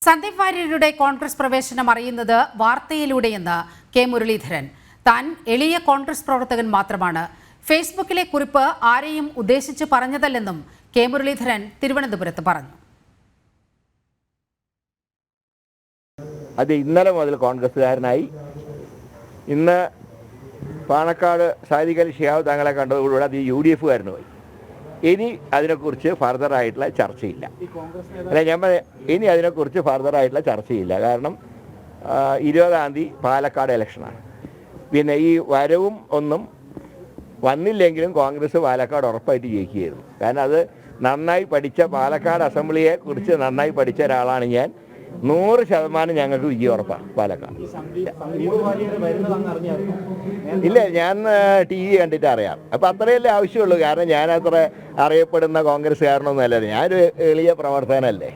സന്ദീപ് വാര്യരുടെ കോൺഗ്രസ് പ്രവേശനം അറിയുന്നത് വാർത്തയിലൂടെയെന്ന് കെ മുരളീധരൻ. താൻ എളിയ കോൺഗ്രസ് പ്രവർത്തകൻ മാത്രമാണ്. ഫേസ്ബുക്കിലെ കുറിപ്പ് ആരെയും ഉദ്ദേശിച്ച് പറഞ്ഞതല്ലെന്നും കെ മുരളീധരൻ തിരുവനന്തപുരത്ത് പറഞ്ഞു. അത് ഇന്നലെ മുതൽ കോൺഗ്രസ്സുകാരനായി. ഇന്ന് പാണക്കാട് സാദിഖ് അലി ശിഹാബ് തങ്ങളെ കണ്ടതോടുകൂടി അത് UDF-കാരനുമായി. ഇനി അതിനെക്കുറിച്ച് ഫർദറായിട്ടുള്ള ചർച്ചയില്ല. ഇനി അതിനെക്കുറിച്ച് ഫർദറായിട്ടുള്ള ചർച്ചയില്ല. കാരണം 20-ാം തീയതി പാലക്കാട് ഇലക്ഷനാണ്. പിന്നെ ഈ വരവും ഒന്നും വന്നില്ലെങ്കിലും കോൺഗ്രസ് പാലക്കാട് ഉറപ്പായിട്ട് ജയിക്കുകയായിരുന്നു. കാരണം അത് നന്നായി പഠിച്ച, പാലക്കാട് അസംബ്ലിയെ കുറിച്ച് നന്നായി പഠിച്ച ഒരാളാണ് ഞാൻ. 100% ഞങ്ങൾക്ക് വിജയം ഉറപ്പാണ് പാലക്കാട്. ഇല്ല, ഞാൻ TV കണ്ടിട്ട് അറിയാം. അപ്പം അത്രയല്ലേ ആവശ്യമുള്ളൂ. കാരണം ഞാൻ അത്ര അറിയപ്പെടുന്ന കോൺഗ്രസ്സുകാരനൊന്നും അല്ലല്ലോ. ഞാനൊരു എളിയ പ്രവർത്തകനല്ലേ.